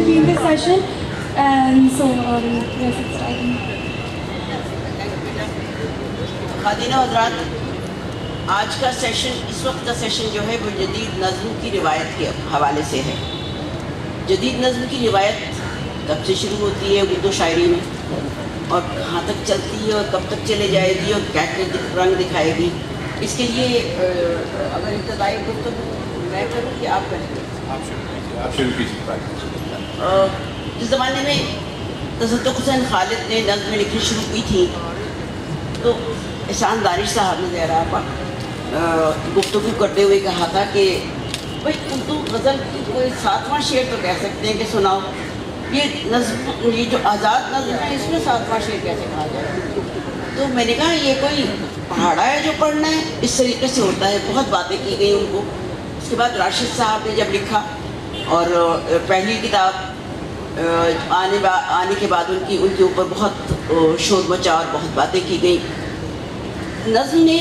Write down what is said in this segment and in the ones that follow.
to be in this session. And so, yes, it's starting. خاتین و حضرات، آج کا سیشن، اس وقت کا سیشن جو ہے وہ جدید نظم کی روایت کے حوالے سے ہے۔ جدید نظم کی روایت کب سے شروع ہوتی ہے اردو شاعری میں، اور کہاں تک چلتی ہے اور کب تک چلے جائے گی اور کیا کیا رنگ دکھائے گی، اس کے لیے اگر ابتدائی گفتگو میں کروں کہ آپ کریں؟ آپ شروع کیجیے۔ جس زمانے میں تصدق حسین خالد نے نظمیں لکھنی شروع کی تھی تو احسان دانش صاحب نے زہرا پر گفتگو کرتے ہوئے کہا تھا کہ بھائی اردو غزل کی کوئی 7واں شعر تو کہہ سکتے ہیں کہ سناؤ، یہ نظم، یہ جو آزاد نظم ہے اس میں 7واں شعر کیسے کہا جائے؟ تو میں نے کہا یہ کوئی پہاڑا ہے جو پڑھنا ہے، اس طریقے سے ہوتا ہے۔ بہت باتیں کی گئی ان کو۔ اس کے بعد راشد صاحب نے جب لکھا اور پہلی کتاب آنے کے بعد ان کے اوپر بہت شور مچا اور بہت باتیں کی گئی۔ نظم نے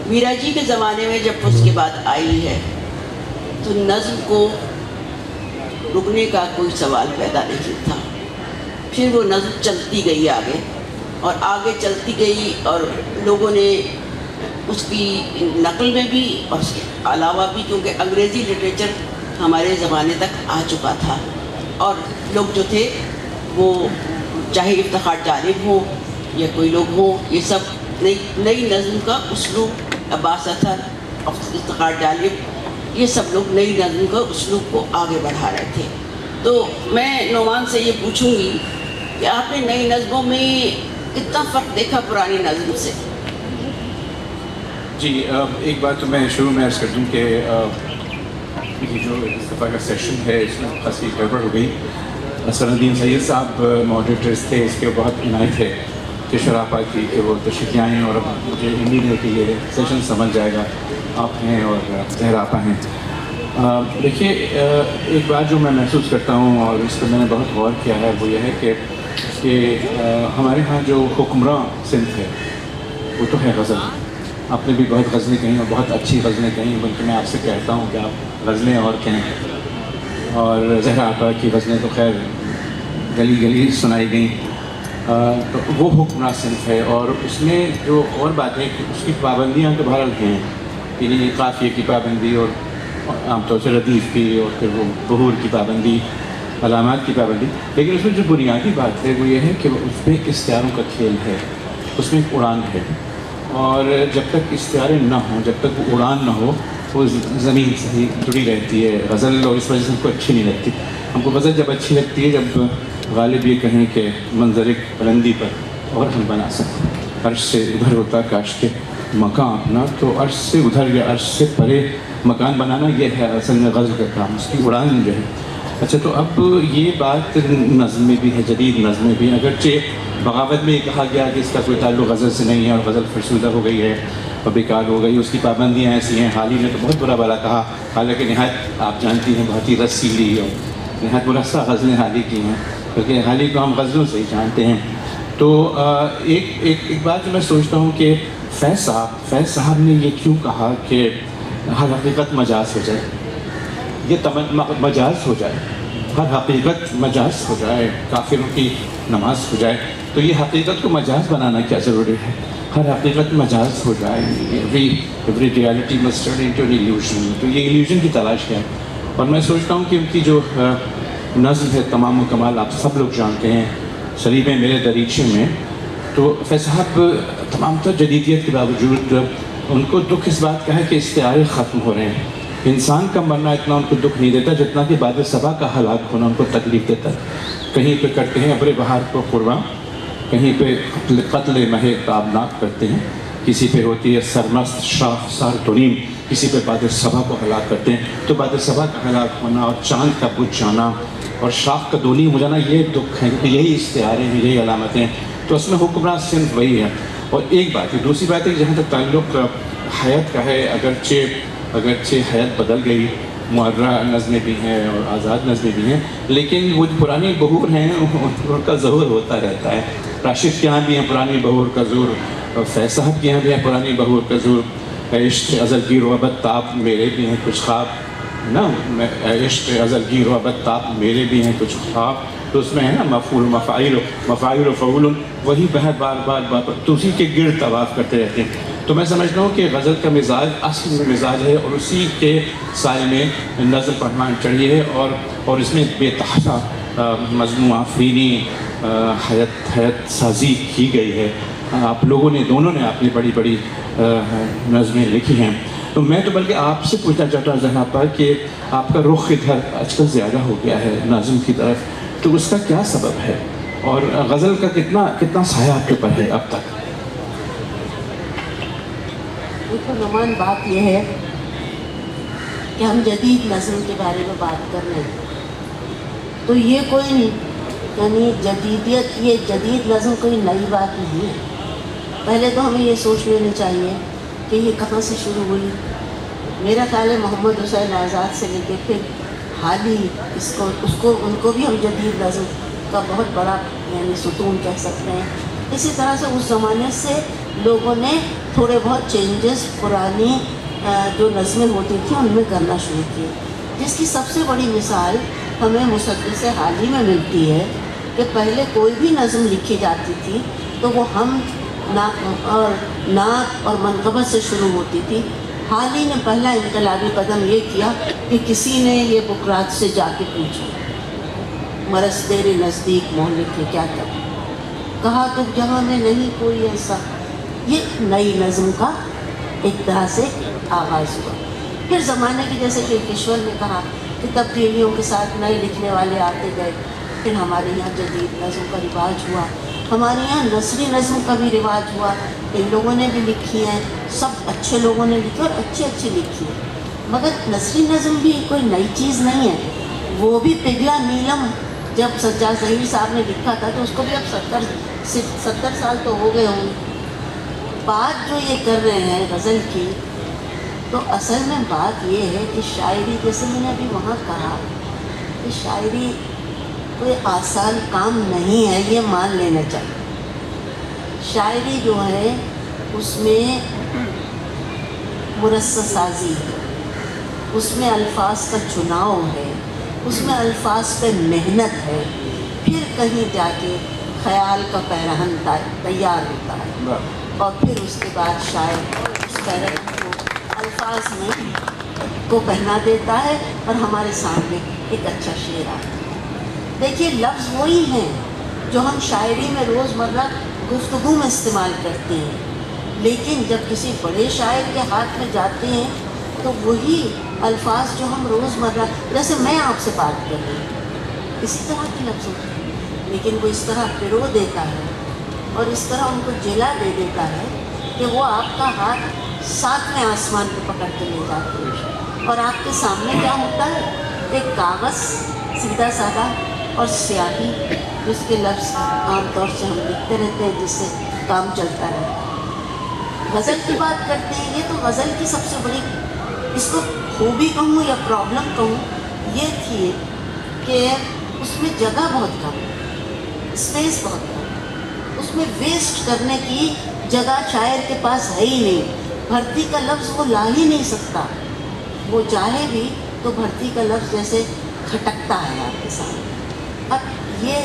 میرا جی کے زمانے میں جب اس کے بعد آئی ہے تو نظم کو رکنے کا کوئی سوال پیدا نہیں تھا۔ پھر وہ نظم چلتی گئی آگے اور آگے چلتی گئی، اور لوگوں نے اس کی نقل میں بھی اور اس کے علاوہ بھی، کیونکہ انگریزی لٹریچر ہمارے زمانے تک آ چکا تھا، اور لوگ جو تھے وہ چاہے افتخار جالب ہو یا کوئی لوگ ہوں، یہ سب نئی نظم کا اسلوب، عباس اطہر، افتخار جالب، یہ سب لوگ نئی نظم کا اسلوب کو آگے بڑھا رہے تھے۔ تو میں نعمان سے یہ پوچھوں گی کہ آپ نے نئی نظموں میں کتنا فرق دیکھا پرانی نظم سے؟ جی، ایک بات تو میں شروع میں عرض کر دوں کہ یہ جو اس دفعہ کا سیشن ہے اس میں خاصی گڑبڑ ہو گئی۔ اسد الدین سید صاحب ماڈریٹرز تھے، اس کے بہت عنایت ہے کہ شراپا کی کہ وہ تشریف آئیں، اور مجھے امید ہے کہ یہ سیشن سمجھ جائے گا۔ آپ ہیں اور زہراپا ہیں۔ دیکھیے، ایک بات جو میں محسوس کرتا ہوں اور اس پر میں نے بہت غور کیا ہے وہ یہ ہے کہ ہمارے ہاں جو حکمراں صنف ہے وہ تو ہے غزل۔ آپ نے بھی بہت غزلیں کہیں اور بہت اچھی غزلیں کہیں، بلکہ میں آپ سے کہتا ہوں کہ آپ غزلیں اور کہیں، اور زہرا آپا کی غزلیں تو خیر گلی گلی سنائی گئیں۔ تو وہ حکمراں صنف ہے، اور اس میں جو اور بات ہے کہ اس کی پابندیاں تو بہرحال ہیں، یعنی قافیے کی پابندی اور عام طور سے ردیف کی، اور پھر وہ بہور کی پابندی، علامات کی پابندی، لیکن اس میں جو بنیادی بات ہے وہ یہ ہے کہ اس میں استعاروں کا کھیل ہے، اس میں ایک اڑان ہے، اور جب تک استعارے نہ ہوں، جب تک وہ اڑان نہ ہو، وہ زمین سے ہی جڑی رہتی ہے غزل، اور اس وجہ سے ہم کو اچھی نہیں لگتی۔ ہم کو غزل جب اچھی لگتی ہے جب غالب یہ کہیں کہ منظر ایک بلندی پر اور ہم بنا سکیں، عرش سے ادھر ہوتا کاش کے مکان اپنا، تو عرش سے ادھر یا عرش سے پرے مکان بنانا، یہ ہے اصل میں غزل کا کام، اس کی اڑان جو ہے۔ اچھا، تو اب یہ بات نظم میں بھی ہے، جدید نظم میں بھی، اگرچہ بغاوت میں یہ کہا گیا کہ اس کا کوئی تعلق غزل سے نہیں ہے اور غزل فرسودہ ہو گئی ہے اور بیکار ہو گئی، اس کی پابندیاں ایسی ہیں۔ حال ہی میں تو بہت برا بھلا کہا، حالانکہ نہایت آپ جانتی ہیں بہت ہی رسیلی اور نہایت مرصع غزلیں حالی کی ہیں، کیونکہ حالی کو ہم غزلوں سے ہی جانتے ہیں۔ تو ایک بات جو میں سوچتا ہوں کہ فیض صاحب نے یہ کیوں کہا کہ ہر حقیقت مجاز ہو جائے، یہ مجاز ہو جائے، ہر حقیقت مجاز ہو جائے، کافروں کی نماز ہو جائے، تو یہ حقیقت کو مجاز بنانا کیا ضروری ہے؟ ہر حقیقت مجاز ہو جائے، every reality must turn into an illusion, تو یہ ایلیوژن کی تلاش ہے۔ اور میں سوچتا ہوں کہ ان کی جو نظم ہے تمام و کمال، آپ سب لوگ جانتے ہیں، شریف میرے دریچے میں، تو فیض صاحب تمام تر جدیدیت کے باوجود ان کو دکھ اس بات کا ہے کہ استعارے ختم ہو رہے ہیں۔ انسان کا مرنا اتنا ان کو دکھ نہیں دیتا جتنا کہ باد صبا کا ہلاک ہونا ان کو تکلیف دیتا ہے۔ کہیں پہ کرتے ہیں ابر بہار کو قرباں، کہیں پہ قتل مہ تابناک کرتے ہیں، کسی پہ ہوتی ہے سرمست شاخ سار تریم، کسی پہ باد صبا کو ہلاک کرتے ہیں۔ تو باد صبا کا ہلاک ہونا اور چاند کا بجھ جانا اور شاخ کا دونی ہو جانا، یہ دکھ ہے، کیونکہ یہی استعارے ہیں، یہی علامتیں ہیں۔ تو اس میں حکمراں صنف وہی ہے۔ اور ایک بات ہے، دوسری بات ہے کہ جہاں تک تعلق حیات کا ہے، اگرچہ حیات بدل گئی، معرہ نظمیں بھی ہیں اور آزاد نظمیں بھی ہیں، لیکن وہ جو پرانی بہور ہیں ان کا ظہور ہوتا رہتا ہے۔ راشد کے یہاں بھی ہیں پرانی بہور کا ظہور، اور فیض صاحب کے یہاں بھی ہیں پرانی بہور کا ظہور، عشق ازل کی رغبت تاب میرے بھی ہیں کچھ خواب، نا میں عشق غزل کی رغبت تاب میرے بھی ہیں کچھ خواب، تو اس میں ہے نا مفعول مفاعل و فعول، وہی بار بار تو اسی کے گرد طواف کرتے رہتے ہیں. تو میں سمجھتا ہوں کہ غزل کا مزاج اصل میں مزاج ہے، اور اسی کے سائے میں نظم پڑھنا چاہیے، اور اس میں بے تحاشا مضمون آفرینی حیات سازی کی گئی ہے. آپ لوگوں نے دونوں نے اپنی بڑی بڑی نظمیں لکھی ہیں. تو میں تو بلکہ آپ سے پوچھنا چاہتا ہوں ذہن پر کہ آپ کا رخ ادھر آج کل زیادہ ہو گیا ہے نظم کی طرف، تو اس کا کیا سبب ہے، اور غزل کا کتنا سایہ آپ کے اوپر ہے اب تک؟ دیکھو نعمان، بات یہ ہے کہ ہم جدید نظم کے بارے میں بات کر رہے ہیں، تو یہ کوئی یعنی جدیدیت، یہ جدید نظم کوئی نئی بات نہیں ہے. پہلے تو ہمیں یہ سوچ لینی چاہیے کہ یہ کہاں سے شروع ہوئی. میرا خیال ہے محمد حسین آزاد سے لے کے پھر حال ہی ان کو بھی ہم جدید نظم کا بہت بڑا یعنی ستون کہہ سکتے ہیں. اسی طرح سے اس زمانے سے لوگوں نے تھوڑے بہت چینجز پرانی جو نظمیں ہوتی تھیں ان میں کرنا شروع کیے، جس کی سب سے بڑی مثال ہمیں مصدق سے حال ہی میں ملتی ہے کہ پہلے کوئی بھی نظم لکھی جاتی تھی تو وہ ہم نعت اور منقبت سے شروع ہوتی تھی. حال ہی نے پہلا انقلابی قدم یہ کیا کہ کسی نے یہ بقراط سے جا کے پوچھا، مرس تیرے نزدیک مہلک ہے کیا کہا تو جہاں میں نہیں کوئی ایسا. یہ نئی نظم کا ایک طرح سے آغاز ہوا. پھر زمانے کی جیسے کہ کشور نے کہا کہ تبدیلیوں کے ساتھ نئے لکھنے والے آتے گئے. پھر ہمارے یہاں جدید نظم کا رواج ہوا، ہمارے یہاں نثری نظم کا بھی رواج ہوا. ان لوگوں نے بھی لکھی ہیں، سب اچھے لوگوں نے لکھی اور اچھی لکھی ہے. مگر نثری نظم بھی کوئی نئی چیز نہیں ہے. وہ بھی پگھلا نیلم جب سجاد ظہیر صاحب نے لکھا تھا تو اس کو بھی اب 70 سال تو ہو گئے ہوں گے. بات جو یہ کر رہے ہیں غزل کی، تو اصل میں بات یہ ہے کہ شاعری، جیسے میں نے ابھی وہاں کہا کہ شاعری کوئی آسان کام نہیں ہے، یہ مان لینا چاہیے. شاعری جو ہے اس میں مرصع سازی ہے، اس میں الفاظ کا چناؤ ہے، اس میں الفاظ پہ محنت ہے، پھر کہیں جا کے خیال کا پیرہن تیار ہوتا ہے، اور پھر اس کے بعد شاعر اس پیرہن کو الفاظ میں کو پہنا دیتا ہے اور ہمارے سامنے ایک اچھا شعر آتا ہے. دیکھیے لفظ وہی ہیں جو ہم شاعری میں روزمرہ گفتگو میں استعمال کرتے ہیں، لیکن جب کسی بڑے شاعر کے ہاتھ میں جاتے ہیں تو وہی الفاظ جو ہم روزمرہ، جیسے میں آپ سے بات کر رہی ہوں، اسی طرح کے لفظ ہوتے ہیں، لیکن وہ اس طرح پرو دیتا ہے اور اس طرح ان کو جلا دے دیتا ہے کہ وہ آپ کا ہاتھ 7ویں آسمان پہ پکڑ کے لے جاتے ہیں. اور آپ کے سامنے کیا ہوتا ہے؟ ایک کاغذ سیدھا سادہ اور سیاہی، جس کے لفظ عام طور سے ہم لکھتے رہتے ہیں، جس سے کام چلتا ہے. غزل کی بات کرتے ہیں، یہ تو غزل کی سب سے بڑی، اس کو خوبی کہوں یا پرابلم کہوں، یہ تھی کہ اس میں جگہ بہت کم ہے، اسپیس بہت کم ہے. اس میں ویسٹ کرنے کی جگہ شاعر کے پاس ہے ہی نہیں. بھرتی کا لفظ وہ لا ہی نہیں سکتا، وہ چاہے بھی تو بھرتی کا لفظ جیسے کھٹکتا ہے آپ کے سامنے. اب یہ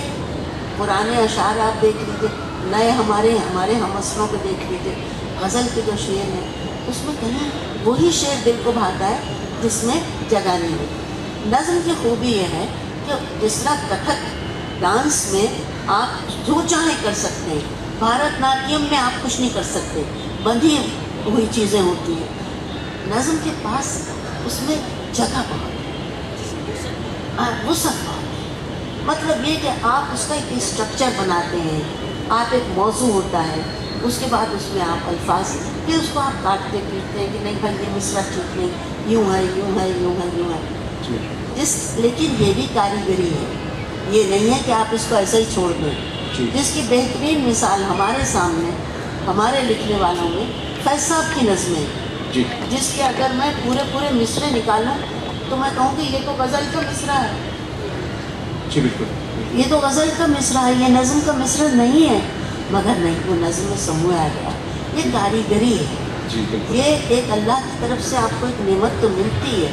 پرانے اشعار آپ دیکھ لیجیے، نئے ہمارے ہم اثروں کو دیکھ لیجیے. غزل کے جو شعر ہیں اس میں کہیں وہی شعر دل کو بھاتا ہے جس میں جگہ نہیں ہوتی. نظم کی خوبی یہ ہے کہ جس طرح کتھک ڈانس میں آپ جو چاہیں کر سکتے ہیں، بھارت ناٹیم میں آپ کچھ نہیں کر سکتے، بندھی ہوئی چیزیں ہوتی ہیں. نظم کے پاس اس میں جگہ بہت ہے، وسعت بہت ہے. مطلب یہ کہ آپ اس کا ایک اسٹرکچر بناتے ہیں، آپ ایک موضوع ہوتا ہے، اس کے بعد اس میں آپ الفاظ، پھر اس کو آپ کاٹتے پیٹتے ہیں کہ نہیں بھائی یہ مصرع ٹھیک نہیں، یوں ہے یوں ہے یوں ہے یوں ہے. لیکن یہ بھی کاریگری ہے، یہ نہیں ہے کہ آپ اس کو ایسے ہی چھوڑ دیں. جس کی بہترین مثال ہمارے سامنے ہمارے لکھنے والوں میں فیض صاحب کی نظمیں، جس کے اگر میں پورے مصرے نکالوں تو میں کہوں کہ یہ تو غزل کا مصرع ہے. جی بالکل، یہ تو غزل کا مصرع ہے، یہ نظم کا مصرع نہیں ہے. مگر نہیں، وہ نظم میں سمویا گیا. یہ کاریگری ہے، یہ ایک اللہ کی طرف سے آپ کو ایک نعمت تو ملتی ہے،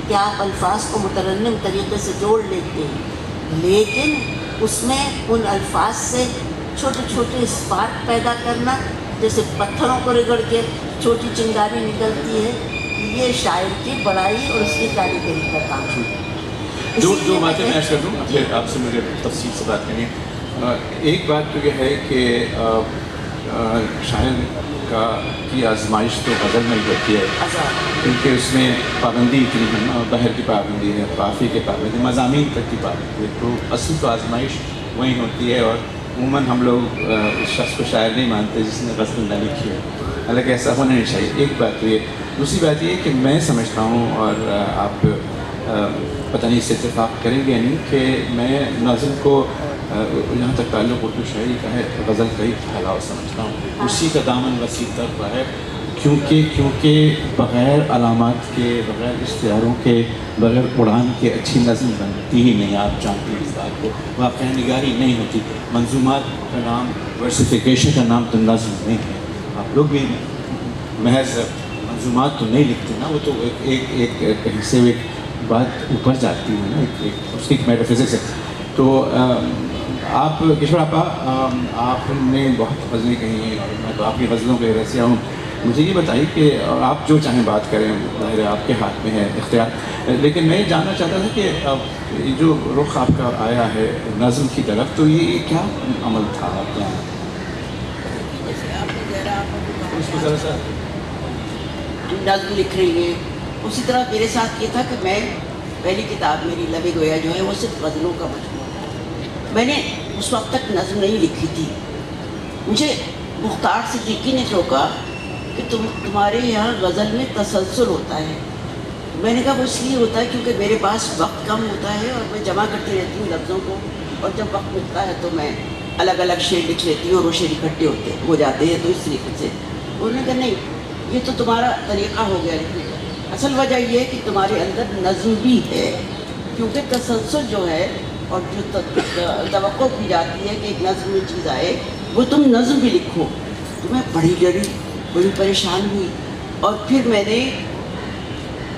کہ آپ الفاظ کو مترنم طریقے سے جوڑ لیتے ہیں، لیکن اس میں ان الفاظ سے چھوٹے چھوٹے اسپارک پیدا کرنا، جیسے پتھروں کو رگڑ کے چھوٹی چنگاری نکلتی ہے، یہ شاعر کی بڑائی اور اس کی کاریگری کا کام ہے۔ دو باتیں میں عرض کر دوں، پھر آپ سے مجھے تفصیل سے بات کرنی ہے۔ ایک بات تو یہ ہے کہ شاعر کی آزمائش تو غزل میں ہی ہوتی ہے، کیونکہ اس میں پابندی اتنی ہے، بحر کی پابندی ہے، قافیے کی پابندی، مضامین تک کی پابندی ہے، تو اصل تو آزمائش وہیں ہوتی ہے۔ اور عموماً ہم لوگ اس شخص کو شاعر نہیں مانتے جس نے غزل نہ لکھی ہے، حالانکہ ایسا ہونا نہیں چاہیے۔ ایک بات تو یہ، دوسری بات یہ کہ میں سمجھتا ہوں، اور آپ پتہ نہیں اس سے اتفاق کریں گے یا نہیں، کہ میں نظم کو جہاں تک تعلق اردو شاعری کا ہے غزل کا ہی پھیلاؤ سمجھتا ہوں، اسی کا دامن وسیع تر ہوا ہے، کیونکہ بغیر علامات کے، بغیر اشتہاروں کے، بغیر اڑان کے اچھی نظم بنتی ہی نہیں۔ آپ جانتے ہیں اس بات کو، واقعہ نگاری نہیں ہوتی۔ منظومات کا نام، ورسیفیکیشن کا نام تو نظم نہیں ہے۔ آپ لوگ بھی محض منظومات تو نہیں لکھتے نا، وہ تو ایک کہیں سے ایک بات اوپر جاتی ہے نا، اس کی ایک میٹافزکس ہے۔ تو آپ کشور آپا، آپ نے بہت غزلیں کہی ہیں اور میں تو آپ کی غزلوں کے رسیا ہوں۔ مجھے یہ بتائیے کہ آپ جو چاہیں بات کریں، ظاہر ہے آپ کے ہاتھ میں ہے اختیار، لیکن میں یہ جاننا چاہتا تھا کہ یہ جو رخ آپ کا آیا ہے نظم کی طرف، تو یہ کیا عمل تھا آپ کا؟ اس کو ذرا سا نظم لکھ رہی ہیں، اسی طرح میرے ساتھ یہ تھا کہ میں پہلی کتاب میری لب گویا جو ہے وہ صرف غزلوں کا مجموعہ تھا۔ میں نے اس وقت تک نظم نہیں لکھی تھی۔ مجھے مختار صدیقی نے ٹوکا کہ تمہارے یہاں غزل میں تسلسل ہوتا ہے۔ میں نے کہا وہ اس لیے ہوتا ہے کیونکہ میرے پاس وقت کم ہوتا ہے اور میں جمع کرتی رہتی ہوں لفظوں کو، اور جب وقت ملتا ہے تو میں الگ الگ شعر لکھ لیتی ہوں اور وہ شعر اکٹھے ہو جاتے ہیں، تو اس طریقے سے انہوں نے کہا نہیں، یہ تو تمہارا طریقہ ہو گیا لکھنے کا۔ اصل وجہ یہ ہے کہ تمہارے اندر نظم بھی ہے، کیونکہ تسلسل جو ہے اور جو توقع کی جاتی ہے کہ ایک نظم میں چیز آئے، وہ تم نظم بھی لکھو۔ تو میں بڑی ڈری، بڑی پریشان ہوئی، اور پھر میں نے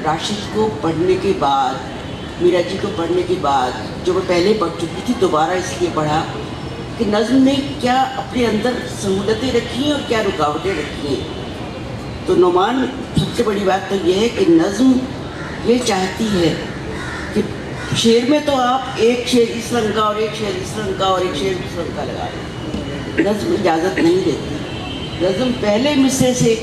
راشد کو پڑھنے کے بعد، میرا جی کو پڑھنے کے بعد، جو میں پہلے پڑھ چکی تھی، دوبارہ اس لیے پڑھا کہ نظم نے کیا اپنے اندر سہولتیں رکھی ہیں اور کیا رکاوٹیں رکھی ہیں۔ تو نعمان، سب سے بڑی بات تو یہ ہے کہ نظم یہ چاہتی ہے کہ شعر میں تو آپ ایک شعر اس رنگ کا اور ایک شعر اس رنگ کا اور ایک شعر اس رنگ کا لگا دیں، نظم اجازت نہیں دیتی۔ نظم پہلے مصرے سے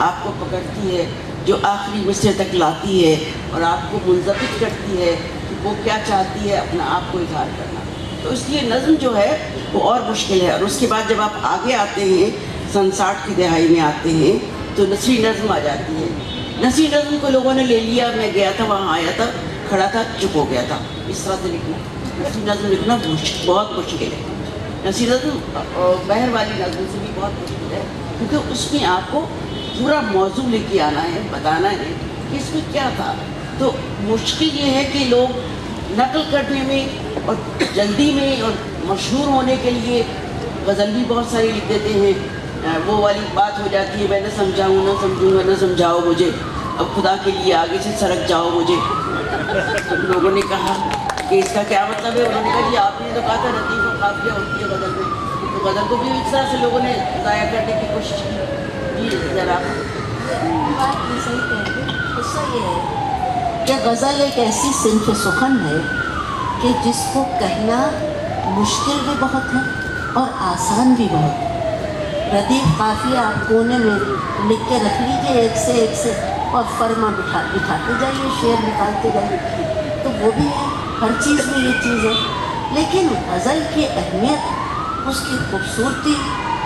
آپ کو پکڑتی ہے، جو آخری مصرے تک لاتی ہے اور آپ کو منضبط کرتی ہے کہ وہ کیا چاہتی ہے، اپنا آپ کو اظہار کرنا۔ تو اس لیے نظم جو ہے وہ اور مشکل ہے۔ اور اس کے بعد جب آپ آگے آتے ہیں، سن 60 کی دہائی میں آتے ہیں، تو نثری نظم آ جاتی ہے۔ نثری نظم کو لوگوں نے لے لیا، میں گیا تھا وہاں، آیا تھا، کھڑا تھا، چپ ہو گیا تھا۔ اس طرح سے لکھنا، نثری نظم لکھنا بہت مشکل ہے۔ نثری نظم بحر والی نظم سے بھی بہت مشکل ہے، کیونکہ اس میں آپ کو پورا موضوع لے کے آنا ہے، بتانا ہے کہ اس میں کیا تھا۔ تو مشکل یہ ہے کہ لوگ نقل کرنے میں اور جلدی میں اور مشہور ہونے کے لیے غزل بھی بہت ساری لکھ دیتے ہیں۔ وہ والی بات ہو جاتی ہے، میں نہ سمجھاؤں نہ سمجھوں گا، نہ سمجھاؤ مجھے، اب خدا کے لیے آگے سے سرک جاؤ مجھے۔ تو لوگوں نے کہا کہ اس کا کیا مطلب ہے؟ انہوں نے کہا جی آپ نے تو کہا تھا ردیف و قافیہ ہوتی ہے غزل میں، تو غزل کو بھی اس طرح سے لوگوں نے ضائع کرنے کی کوشش کی۔ جی ذرا بات بھی صحیح کہتے ہیں۔ غصہ یہ ہے کہ غزل ایک ایسی صنف سخن ہے کہ جس کو کہنا مشکل بھی بہت ہے اور آسان بھی بہت ہے۔ ردیف قافیہ آپ کونے میں لکھ کے رکھ لیجیے ایک سے اور فرما بٹھاتے جائیے، شعر نکالتے جائیے، تو وہ بھی ہے، ہر چیز میں یہ چیز ہے۔ لیکن غزل کی اہمیت، اس کی خوبصورتی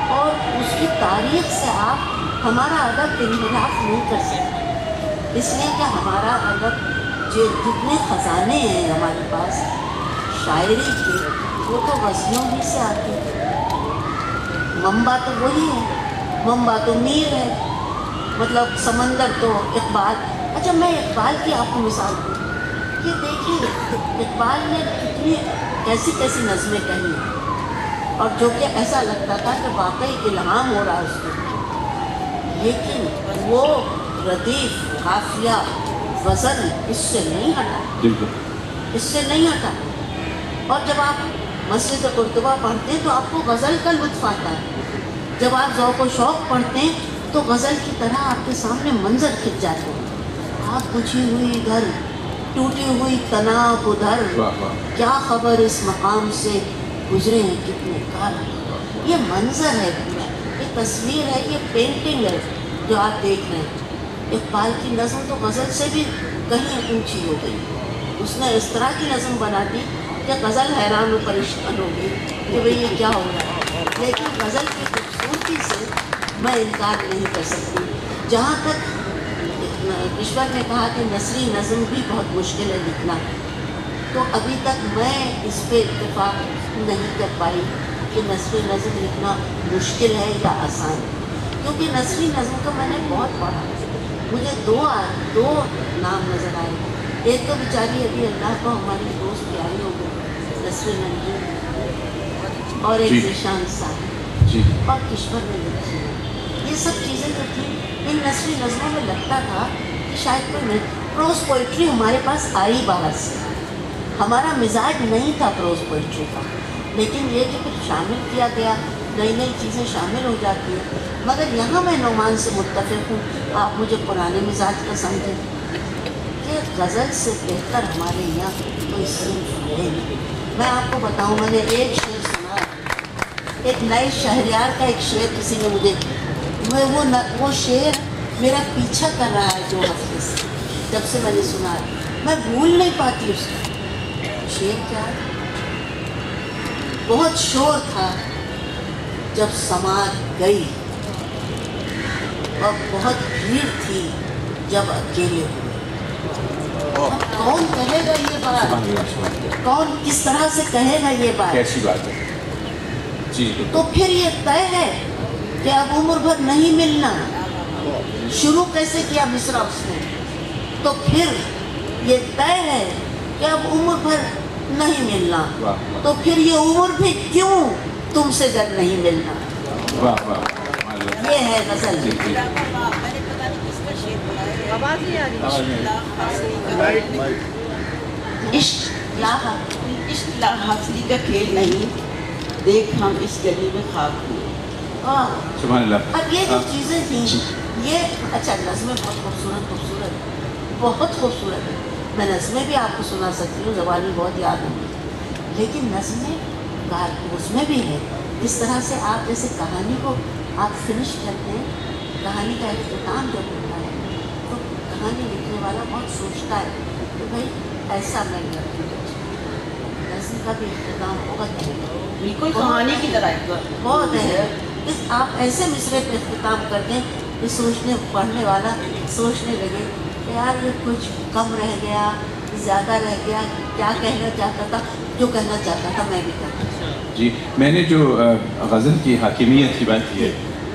اور اس کی تاریخ سے آپ ہمارا ادب انحراف نہیں کر سکتے، اس لیے کہ ہمارا ادب جتنے خزانے ہیں ہمارے پاس شاعری کے، وہ تو غزلوں ہی سے آتے ہیں۔ منبع تو وہی ہے، منبع تو میر ہے، مطلب سمندر تو اقبال۔ اچھا میں اقبال کی آپ کو مثال دوں، یہ دیکھیے اقبال نے کتنی کیسی نظمیں کہی ہیں، اور جو کہ ایسا لگتا تھا کہ واقعی الہام ہو رہا ہے اس کو، لیکن وہ ردیف، قافیہ، غزل اس سے نہیں ہٹا، بالکل اس سے نہیں ہٹا. اور جب آپ مسجد قرطبہ پڑھتے ہیں تو آپ کو غزل کا لطف آتا ہے. جب آپ ذوق و شوق پڑھتے ہیں تو غزل کی طرح آپ کے سامنے منظر کھنچ جاتے ہیں. آپ بجھی ہوئی ادھر، ٹوٹی ہوئی تناب ادھر، واہ واہ کیا خبر اس مقام سے گزرے ہیں کتنے کال. یہ منظر ہے پورا، یہ تصویر ہے، یہ پینٹنگ ہے جو آپ دیکھ رہے ہیں. اقبال کی نظم تو غزل سے بھی کہیں اونچی ہو گئی. اس نے اس طرح کی نظم بنا دی کہ غزل حیران و پریشان ہو گئی کہ بھئی یہ کیا ہو رہا ہے. لیکن غزل کی خوبصورتی سے میں انکار نہیں کر سکتی. جہاں تک کشور نے کہا کہ نثری نظم بھی بہت مشکل ہے لکھنا، تو ابھی تک میں اس پہ اتفاق نہیں کر پائی کہ نثری نظم لکھنا مشکل ہے یا آسان. کیونکہ نثری نظم کا میں نے بہت پڑھا. مجھے دو نام نظر آئے. ایک تو بیچاری ابھی اللہ کو ہماری دوست پیاری ہو گئی نسرین ننگی، اور ایک ذیشان صاحب جی اور کشور نے لکھی. یہ سب چیزیں جو تھیں ان نثری نظموں میں لگتا تھا کہ شاید کوئی پروز پوئٹری ہمارے پاس آئی باہر سے. ہمارا مزاج نہیں تھا پروز پوئٹری کا، لیکن یہ جو کچھ شامل کیا گیا، نئی نئی چیزیں شامل ہو جاتی ہیں. مگر یہاں میں نعمان سے متفق ہوں، آپ مجھے پرانے مزاج کا سمجھیں کہ غزل سے بہتر ہمارے یہاں کوئی صنف ہے نہیں. میں آپ کو بتاؤں، میں نے ایک شعر سنا، ایک نئے شہریار کا ایک شعر کسی نے مجھے، وہ شعر میرا پیچھا کر رہا ہے 2 ہفتے سے، جب سے میں نے سنا ہے میں بھول نہیں پاتی اس کو. شعر کیا ہے؟ بہت شور تھا جب سماعت گئی، اور بہت بھیڑ تھی جب اکیلے ہوئے. اب کون کہے گا یہ بات؟ کون کس طرح سے کہے گا یہ بات؟ کیسی بات ہے. جی تو پھر یہ طے ہے کہ اب عمر بھر نہیں ملنا. شروع کیسے کیا مصرع اس نے؟ تو پھر یہ طے ہے کہ اب عمر بھر نہیں ملنا. تو پھر یہ عمر بھی کیوں تم سے گر نہیں ملنا. واہ واہ، یہ ہے غزل. عشق لا حاصلی کا کھیل نہیں، دیکھ ہم اس گلی میں خاک ہوئے. سبحان اللہ. اب یہ جو چیزیں تھیں یہ اچھا، نظمیں بہت خوبصورت ہے. میں نظمیں بھی آپ کو سنا سکتی ہوں، زبانی بہت یاد ہوں، لیکن نظمیں اس میں بھی ہے. اس طرح سے آپ جیسے کہانی کو آپ فنش کرتے ہیں، کہانی کا اختتام جب ہوتا ہے تو کہانی لکھنے والا بہت سوچتا ہے کہ بھائی ایسا میں کرتی ہوں. نظم کا بھی اختتام بہت ہے، بالکل کہانی کی طرح بہت ہے. آپ ایسے مصرعے پہ اختتام کرتے ہیں کہ سوچنے پڑھنے والا سوچنے لگے کہ یار یہ کچھ کم رہ گیا، زیادہ رہ گیا، کیا کہنا چاہتا تھا، جو کہنا چاہتا تھا میں بھی کہتا تھا. جی میں نے جو غزل کی حاکمیت کی بات کی ہے،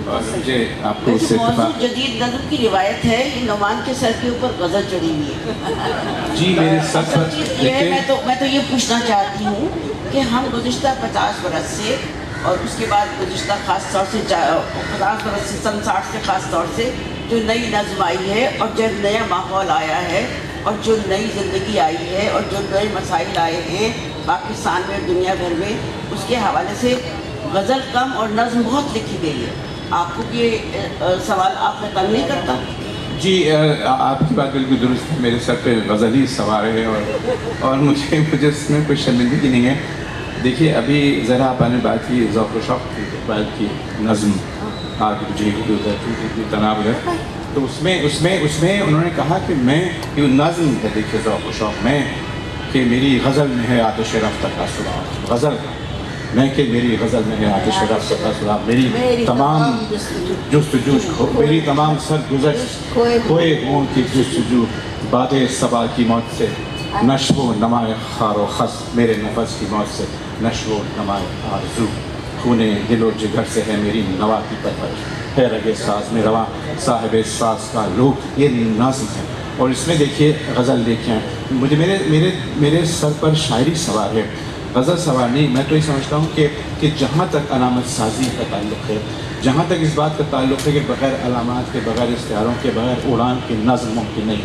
اور مجھے آپ کو اس سے موضوع جدید نظم کی روایت ہے، یہ نعمان کے سر کے اوپر غزل چڑھی ہوئی ہے. جی میرے ساتھ اصل چیز یہ ہے، میں تو یہ پوچھنا چاہتی ہوں کہ ہم گزشتہ 50 برس سے، اور اس کے بعد گزشتہ خاص طور سے 50 برس سے سن 60 سے خاص طور سے جو نئی نظم آئی ہے، اور جو نیا ماحول آیا ہے، اور جو نئی زندگی آئی ہے، اور جو نئے مسائل آئے ہیں پاکستان میں اور دنیا بھر میں، اس کے حوالے سے غزل کم اور نظم بہت لکھی گئی ہے. آپ کو یہ سوال آپ کا تنگ نہیں کرتا؟ جی آپ کی بات بالکل درست ہے. میرے سر پہ غزل ہی سوار ہے، اور مجھے اس میں کوئی شرمندگی نہیں ہے. دیکھیے ابھی ذرا آپ نے بات کی ذوق و شوق کی، اقبال کی نظم آگ بجھی ہوئی تناب ہے، تو اس میں انہوں نے کہا کہ میں یہ نظم ہے، دیکھیے ذوق و شوق میں کہ میری غزل میں ہے آتش رفتہ کا سراغ. غزل میں کہ میری غزل میں ہے آتش رفتہ کا سراغ. میری تمام جستجو، میری تمام سرگزشت کھوئے ہوں کی جستجو، باد صبا کی موت سے نشو و نمائے خار و خس، میرے نفس کی موت سے نشو و نمائے آرزو. خونے دل و جگر سے ہے میری نوا کی پرورش، ہے رگ ساز میں رواں صاحب ساز کا لو. یہ نظم ہے، اور اس میں دیکھیے غزل دیکھیں، مجھے میرے سر پر شاعری سوار ہے، غزل سوار نہیں. میں تو یہ سمجھتا ہوں کہ جہاں تک علامت سازی کا تعلق ہے، جہاں تک اس بات کا تعلق ہے کہ بغیر علامات کے، بغیر استعاروں کے، بغیر اڑان کے نظم ممکن نہیں.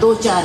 2-4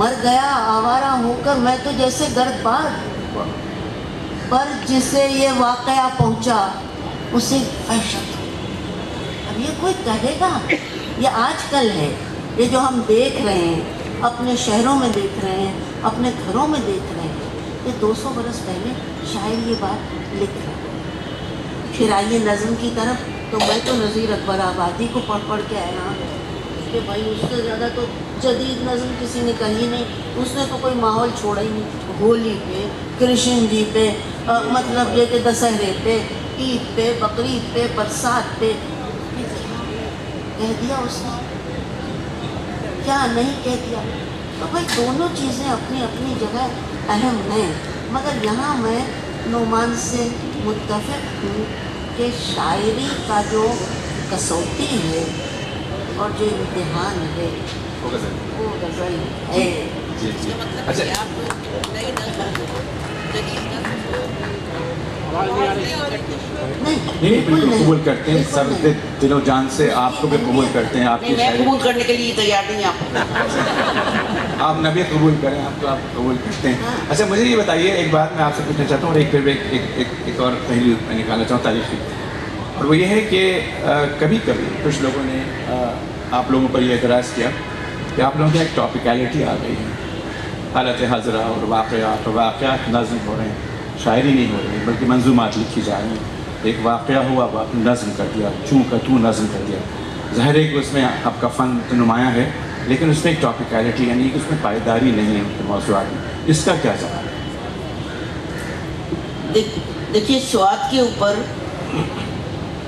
مر گیا آوارہ ہو کر میں تو جیسے گرد باد، پر جسے یہ واقعہ پہنچا اسے وحشت ہو۔ اب یہ کوئی کہے گا، یہ آج کل ہے، یہ جو ہم دیکھ رہے ہیں اپنے شہروں میں دیکھ رہے ہیں، اپنے گھروں میں دیکھ رہے ہیں، یہ 200 برس پہلے شاعر یہ بات لکھ رہے ہیں۔ پھر آئیے نظم کی طرف، تو میں تو نذیر اکبر آبادی کو پڑھ پڑھ کے حیران ہوں کہ بھائی اس سے زیادہ تو جدید نظم کسی نے کہی نہیں، اس نے تو کوئی ماحول چھوڑا ہی نہیں۔ ہولی پہ، کرشن جی پہ، مطلب یہ کہ دسہرے پہ، عید پہ، بقرعید پہ، برسات پہ، یہ کیا کہہ دیا اس نے، کیا نہیں کہہ دیا۔ تو بھائی دونوں چیزیں اپنی اپنی جگہ اہم ہیں، مگر یہاں میں نعمان سے متفق ہوں کہ شاعری کا جو کسوٹی ہے اور جو امتحان ہے وہ غزل وہ غزل ہے۔ جی جی اچھا نئی نظم جدید نظم نہیں نہیں بالکل قبول کرتے ہیں سب دل و جان سے، آپ کو بھی قبول کرتے ہیں، آپ کی میں شاعری قبول کرنے کے لیے تیار نہیں آپ آپ نبی قبول کریں، آپ تو آپ قبول کرتے ہیں۔ اچھا مجھے یہ بتائیے، ایک بات میں آپ سے پوچھنا چاہتا ہوں، اور ایک اور پہلو میں نکالنا چاہوں تاریخی، اور وہ یہ ہے کہ کبھی کبھی کچھ لوگوں نے آپ لوگوں پر یہ اعتراض کیا کہ آپ لوگوں کی ایک ٹاپیکیلٹی آ گئی ہے، حالت حاضرہ اور واقعات نظم ہو رہے ہیں، شاعری نہیں ہو رہی بلکہ منظومات لکھی جا رہی ہیں۔ ایک واقعہ ہوا نظم کر دیا، چوں کا تو نظم کر دیا۔ ظاہر ہے کہ اس میں آپ کا فن تو نمایاں ہے، لیکن اس میں ایک ٹاپیکیلٹی یعنی کہ اس میں پائیداری نہیں ہے ان کے موضوعات میں، اس کا کیا جواب ہے؟ دیکھیے سوات کے اوپر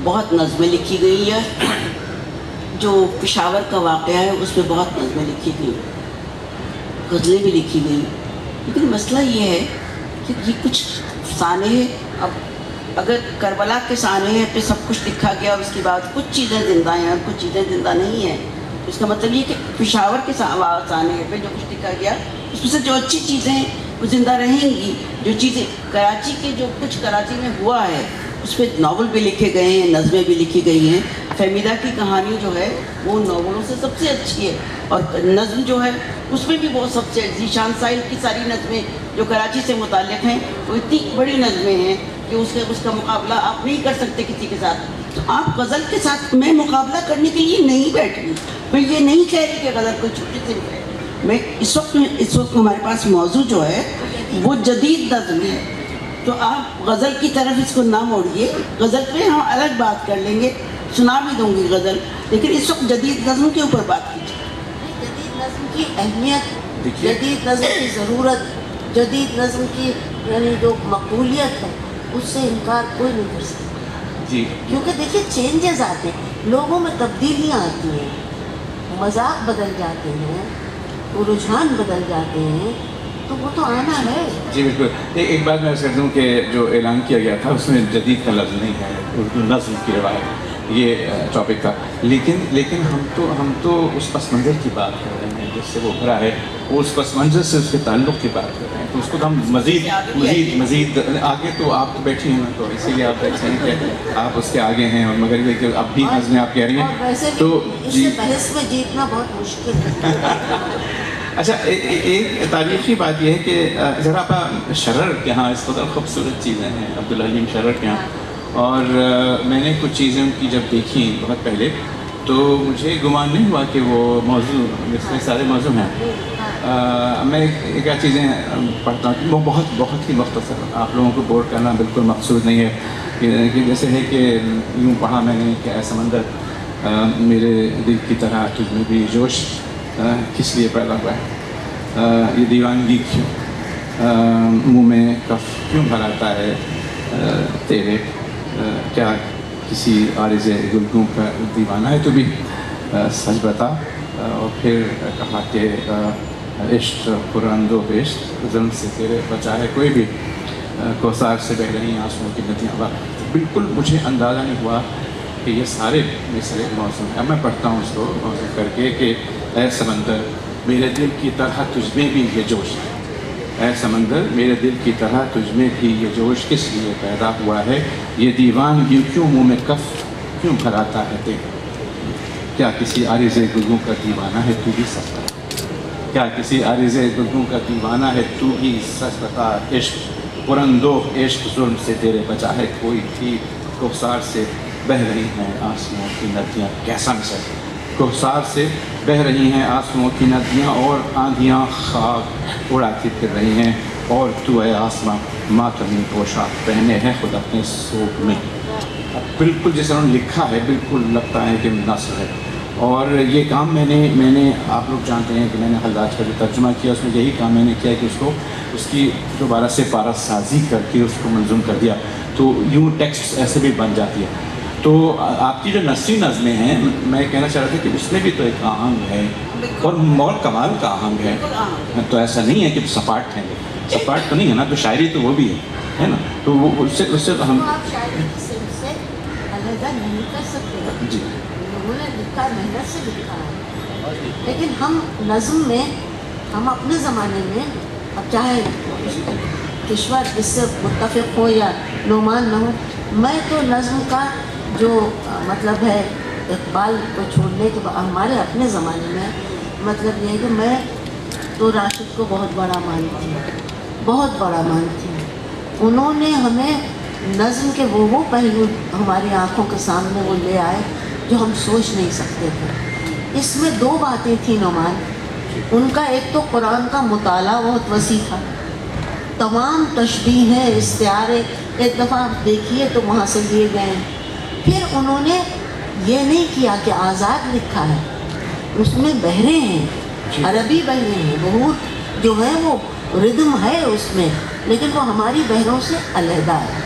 بہت نظمیں لکھی گئی ہیں، جو پشاور کا واقعہ ہے اس میں بہت نظمیں لکھی گئی، غزلیں بھی لکھی گئی، لیکن مسئلہ یہ ہے کہ یہ کچھ افسانے ہیں۔ اب اگر کربلا کے سانے پہ سب کچھ لکھا گیا اور اس کے بعد کچھ چیزیں زندہ ہیں اور کچھ چیزیں زندہ نہیں ہیں، تو اس کا مطلب یہ کہ پشاور کے سانے پہ جو کچھ لکھا گیا اس میں سے جو اچھی چیزیں ہیں وہ زندہ رہیں گی، جو چیزیں کراچی کے جو کچھ کراچی میں ہوا ہے اس پہ ناول بھی لکھے گئے ہیں، نظمیں بھی لکھی گئی ہیں۔ فہمیدہ کی کہانی جو ہے وہ ناولوں سے سب سے اچھی ہے، اور نظم جو ہے اس میں بھی وہ سب سے ذیشان ساحل کی ساری نظمیں جو کراچی سے متعلق ہیں وہ اتنی بڑی نظمیں ہیں کہ اس کا مقابلہ آپ نہیں کر سکتے کسی کے ساتھ۔ تو آپ غزل کے ساتھ میں مقابلہ کرنے کے لیے نہیں بیٹھی، میں یہ نہیں کہہ رہی کہ غزل کوئی چھوٹی سی ہے۔ میں اس وقت ہمارے پاس موضوع جو ہے وہ جدید نظم ہے، تو آپ غزل کی طرف اس کو نہ موڑیے، غزل پہ ہم الگ بات کر لیں گے، سنا بھی دوں گی غزل، لیکن اس وقت جدید نظم کے اوپر بات کیجیے۔ جدید نظم کی اہمیت، جدید نظم کی ضرورت، جدید نظم کی یعنی جو مقبولیت ہے اس سے انکار کوئی نہیں کر سکتا جی، کیونکہ دیکھیے چینجز آتے ہیں، لوگوں میں تبدیلیاں آتی ہیں، مذاق بدل جاتے ہیں، رجحان بدل جاتے ہیں، تو وہ تو آنا ہے۔ جی بالکل۔ ایک بات میں عرض کر دوں کہ جو اعلان کیا گیا تھا اس میں جدید کا لفظ نہیں ہے، اردو نظم کی روایت یہ ٹاپک تھا، لیکن ہم تو اس پس منظر کی بات کر رہے ہیں جس سے وہ بھرا ہے، وہ اس پس منظر سے اس کے تعلق کی بات کر رہے ہیں، تو اس کو تو ہم مزید آگے تو آپ تو بیٹھی ہیں، تو اسی لیے آپ بیٹھے ہیں کہ آپ اس کے آگے ہیں، اور مگر یہ کہ اب بھی نظمیں آپ کہہ رہی اور ویسے ہیں بھی تو اس جی۔ سے بحث میں جیتنا بہت مشکل ہے۔ اچھا ایک تاریخی بات یہ ہے کہ ذرا شرر کے یہاں اس قدر خوبصورت چیزیں ہیں عبدالحلیم شرر کے یہاں، اور میں نے کچھ چیزیں ان کی جب دیکھی بہت پہلے تو مجھے گمان نہیں ہوا کہ وہ موضوع اس میں سارے موضوع ہیں۔ میں ایک چیزیں پڑھتا ہوں وہ بہت ہی مختصر، آپ لوگوں کو بور کرنا بالکل مقصود نہیں ہے، کہ جیسے ہے کہ یوں پڑھا میں نے کہ اے سمندر میرے دل کی طرح تجھ میں بھی جوش کس لیے پیدا ہوا ہے، یہ دیوانگی منہ میں کف کیوں بھراتا ہے تیرے، کیا کسی عارض گلگوں کا دیوانہ ہے تو بھی سچ بتا۔ اور پھر کہا کہ عشق پراندو عشق ظلم سے تیرے بچا ہے کوئی بھی، کوثر سے بہ رہی آنسوؤں کی ندیاں۔ بالکل مجھے اندازہ نہیں ہوا کہ یہ سارے مصرے موضوع ہیں۔ اب میں پڑھتا ہوں اس کو موضوع کر کے کہ اے سمندر میرے دل کی طرح تجھ میں بھی یہ جوش ہے، اے سمندر میرے دل کی طرح تجھ میں بھی یہ جوش کس لیے پیدا ہوا ہے، یہ دیوانگی کیوں منہ میں کف کیوں بھراتا ہے تیرے، کیا کسی عارض گلگوں کا دیوانہ ہے تو بھی سچ بتا۔ کیا کسی عارض گفتگو کا دیوانہ ہے تو ہی سچ بتا عشق پرندوہ عشق ظلم سے تیرے بچا ہے کوئی تھی کوثار سے بہہ رہی ہیں آنسوؤں کی ندیاں. کیسا مثال, کوثار سے بہہ رہی ہیں آنسوؤں کی ندیاں اور آندھیاں خاک اڑاتی پھر رہی ہیں اور تو اے آسماں ماتمی پوشاک پہنے ہیں خود اپنے سوگ میں. بالکل جس طرح انہوں نے لکھا ہے بالکل لگتا ہے کہ نثر ہے. اور یہ کام میں نے آپ لوگ جانتے ہیں کہ میں نے حلاج کا جو ترجمہ کیا اس میں یہی کام میں نے کیا کہ اس کی دوبارہ سے پارہ سازی کر کے اس کو منظوم کر دیا, تو یوں ٹیکسٹ ایسے بھی بن جاتی ہے. تو آپ کی جو نثری نظمیں ہیں میں کہنا چاہ رہا تھا کہ اس میں بھی تو ایک آہنگ ہے اور کمال کا آہنگ ہے. تو ایسا نہیں ہے کہ سپاٹ ہیں, سپاٹ تو نہیں ہے نا, تو شاعری تو وہ بھی ہے نا, تو وہ اس سے تو ہم آپ شاعری کی صنف سے علیحدہ نہیں کر سکتے. جی لوگوں نے لکھا محنت سے لکھا ہے, لیکن ہم نظم میں ہم اپنے زمانے میں اب چاہے کشور اس سے متفق ہو یا نعمان نہ ہو, میں تو نظم کا جو مطلب ہے اقبال کو چھوڑنے کے بعد ہمارے اپنے زمانے میں مطلب یہ ہے کہ میں تو راشد کو بہت بڑا مانتی ہوں, بہت بڑا مانتی ہوں. انہوں نے ہمیں نظم کے وہ پہلو ہماری آنکھوں کے سامنے وہ لے آئے جو ہم سوچ نہیں سکتے تھے. اس میں دو باتیں تھیں نعمان. ان کا ایک تو قرآن کا مطالعہ بہت وسیع تھا, تمام تشبیہیں استعارے ایک دفعہ آپ دیکھیے تو وہاں سے لیے گئے ہیں. پھر انہوں نے یہ نہیں کیا کہ آزاد لکھا ہے, اس میں بہرے ہیں, عربی بہرے ہیں, بہت جو ہیں وہ ردم ہے اس میں, لیکن وہ ہماری بہروں سے علیحدہ ہے.